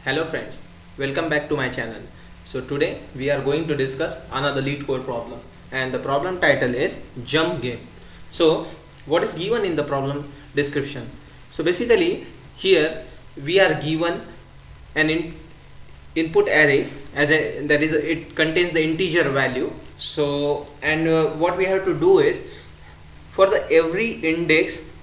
Hello friends, welcome back to my channel. So today we are going to discuss another lead code problem, and the problem title is jump game. So what is given in the problem description? So basically here we are given an input array as a that is it contains the integer value. So and what we have to do is for the every index,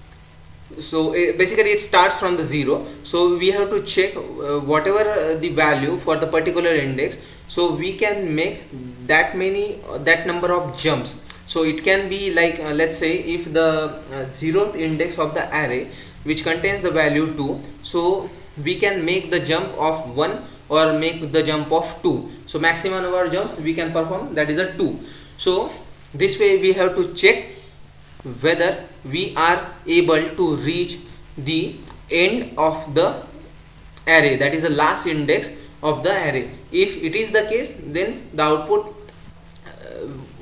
so basically it starts from the 0, so we have to check whatever the value for the particular index, so we can make that number of jumps. So it can be like let's say if the 0th index of the array which contains the value 2, so we can make the jump of 1 or make the jump of 2. So maximum number of jumps we can perform, that is a 2. So this way we have to check whether we are able to reach the end of the array, that is the last index of the array. If it is the case, then the output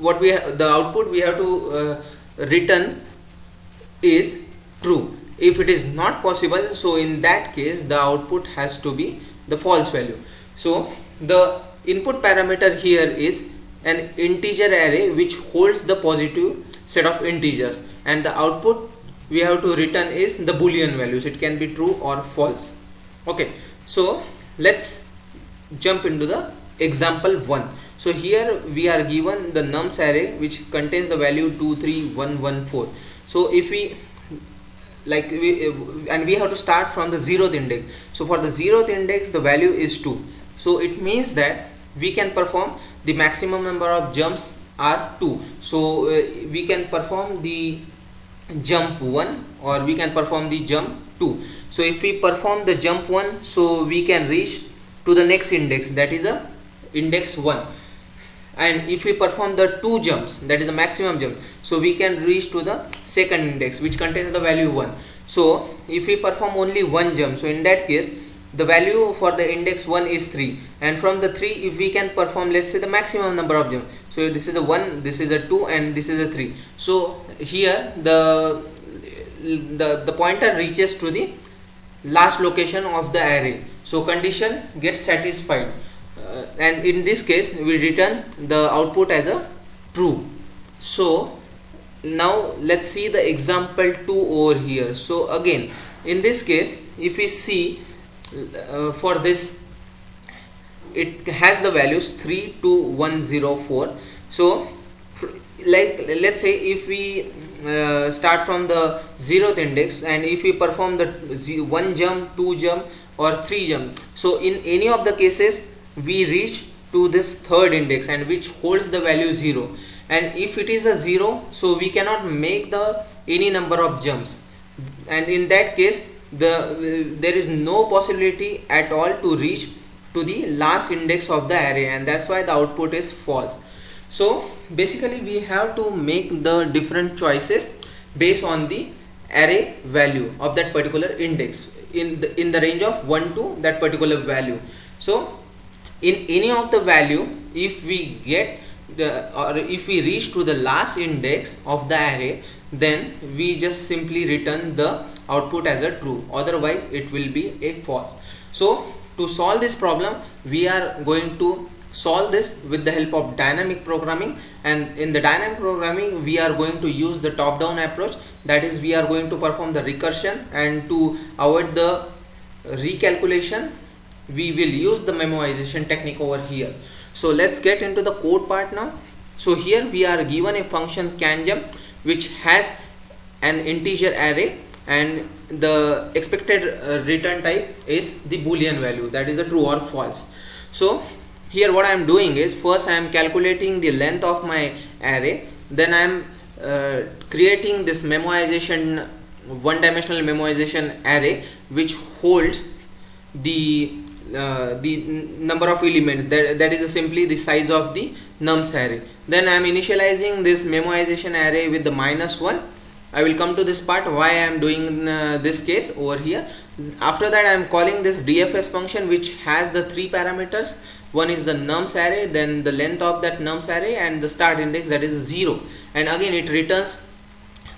the output we have to return is true. If it is not possible, so in that case the output has to be the false value. So the input parameter here is an integer array which holds the positive set of integers, and the output we have to return is the boolean values. It can be true or false. Okay, so let's jump into the example 1. So here we are given the nums array which contains the value 2 3 1 1 4. So if we we have to start from the 0th index. So for the 0th index the value is 2, so it means that we can perform the maximum number of jumps are 2. So we can perform the jump 1 or we can perform the jump 2. So if we perform the jump 1, so we can reach to the next index, that is a index 1. And if we perform the 2 jumps, that is the maximum jump, so we can reach to the second index which contains the value 1. So if we perform only 1 jump, so in that case the value for the index 1 is 3, and from the 3 if we can perform, let's say, the maximum number of jumps, so this is a 1, this is a 2, and this is a 3. So here the pointer reaches to the last location of the array, so condition gets satisfied, and in this case we return the output as a true. So now let's see the example 2 over here. So again in this case if we see for this, it has the values 3 2 1 0 4. So like let's say if we start from the 0th index, and if we perform the 1 jump, 2 jump, or 3 jump, so in any of the cases we reach to this third index and which holds the value 0. And if it is a 0, so we cannot make the any number of jumps, and in that case there is no possibility at all to reach to the last index of the array, and that's why the output is false. So basically we have to make the different choices based on the array value of that particular index in the range of 1 to that particular value. So in any of the value, if we get or if we reach to the last index of the array, then we just simply return the output as a true, otherwise it will be a false. So to solve this problem we are going to solve this with the help of dynamic programming, and in the dynamic programming we are going to use the top down approach, that is we are going to perform the recursion, and to avoid the recalculation we will use the memoization technique over here. So let's get into the code part now. So here we are given a function canjump which has an integer array, and the expected return type is the boolean value, that is a true or false. So here what I am doing is, first I am calculating the length of my array, then I am creating this memoization, one dimensional memoization array which holds the number of elements, that is simply the size of the nums array. Then I am initializing this memoization array with the -1. I will come to this part why I am doing this case over here. After that I am calling this dfs function which has the 3 parameters. One is the nums array, then the length of that nums array, and the start index, that is 0, and again it returns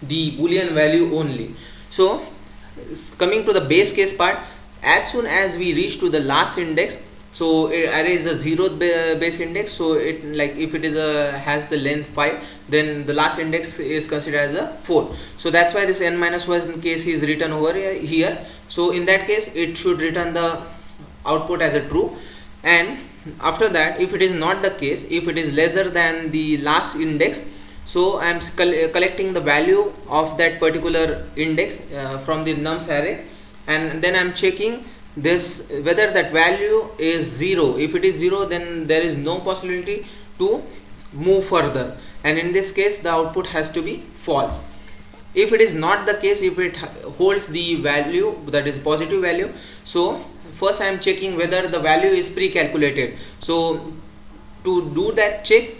the boolean value only. So coming to the base case part, as soon as we reach to the last index, so array is a zeroth base index, so it, like if it is a has the length 5, then the last index is considered as a 4. So that's why this n minus 1 case is written over here. So in that case it should return the output as a true. And after that, if it is not the case, if it is lesser than the last index, so I am collecting the value of that particular index from the nums array, and then I am checking this whether that value is 0. If it is 0, then there is no possibility to move further, and in this case the output has to be false. If it is not the case, if it holds the value that is positive value, so first I am checking whether the value is pre-calculated. So to do that check,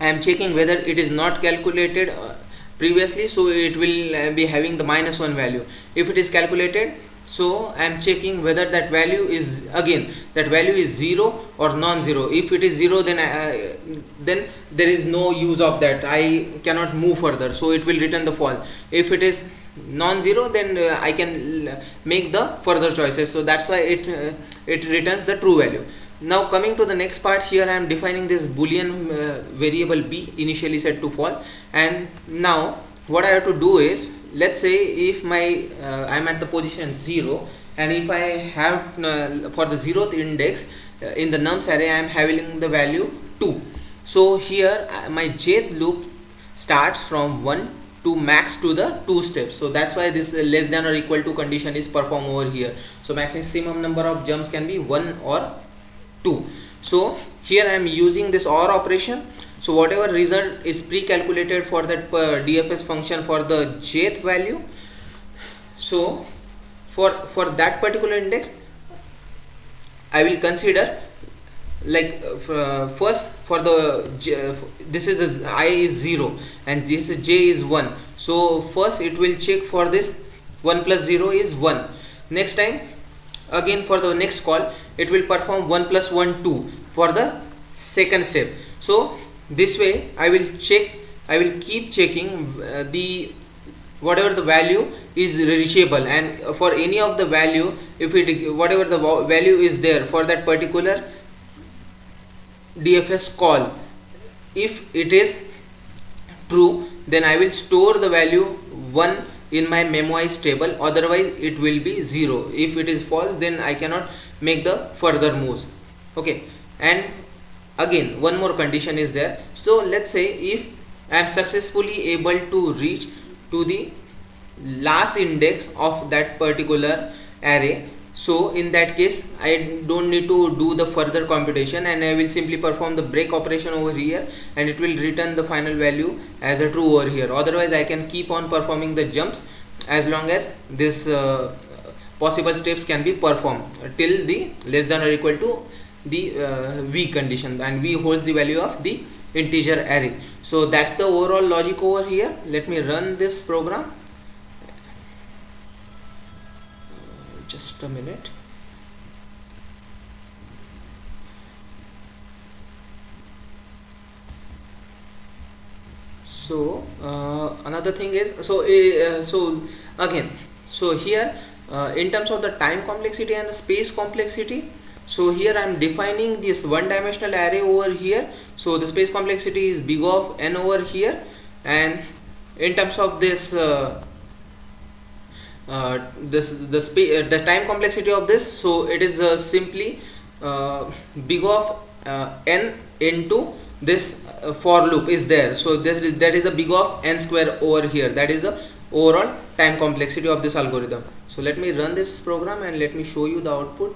I am checking whether it is not calculated previously, so it will be having the -1 value. If it is calculated, so I am checking whether that value is, again that value is 0 or non-zero. If it is 0, then there is no use of that, I cannot move further, so it will return the false. If it is non-zero, then I can make the further choices, so that's why it returns the true value. Now coming to the next part, here I am defining this boolean variable b initially set to false. And now what I have to do is, let's say if my I am at the position 0, and if I have for the 0th index in the nums array I am having the value 2. So here my jth loop starts from 1 to max to the 2 steps, so that's why this less than or equal to condition is performed over here. So maximum number of jumps can be 1 or 2. So here I am using this OR operation. So whatever result is pre-calculated for that DFS function for the jth value, so for that particular index I will consider, like first for the this is I is 0 and this is j is 1, so first it will check for this 1 plus 0 is 1. Next time again for the next call it will perform 1 plus 1 2 for the second step. So this way I will keep checking the whatever the value is reachable, and for any of the value, if it whatever the value is there for that particular DFS call, if it is true, then I will store the value 1 in my memoized table, otherwise it will be 0. If it is false, then I cannot make the further moves. Okay, and again one more condition is there. So let's say if I am successfully able to reach to the last index of that particular array, so in that case I don't need to do the further computation, and I will simply perform the break operation over here, and it will return the final value as a true over here. Otherwise I can keep on performing the jumps as long as this possible steps can be performed till the less than or equal to the v condition, and v holds the value of the integer array. So that's the overall logic over here. Let me run this program. Just a minute. So another thing is, so again, so here in terms of the time complexity and the space complexity, so here I am defining this one-dimensional array over here. So the space complexity is big of n over here, and in terms of this the time complexity of this, so it is simply big of n into this for loop is there. So that is a big of n square over here. That is the overall time complexity of this algorithm. So let me run this program and let me show you the output.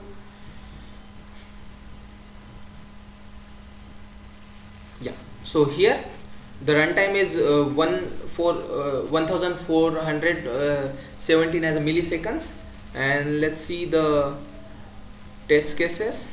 Yeah, so here the runtime is 1417 as a milliseconds, and let's see the test cases.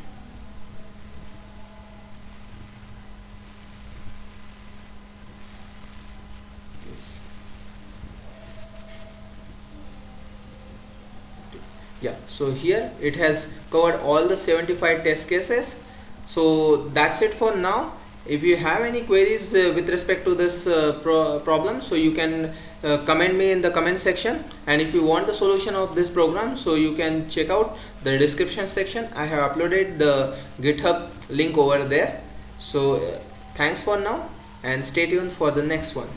Yeah, so here it has covered all the 75 test cases. So that's it for now. If you have any queries with respect to this problem, so you can comment me in the comment section, and if you want the solution of this program, so you can check out the description section. I have uploaded the GitHub link over there. So thanks for now, and stay tuned for the next one.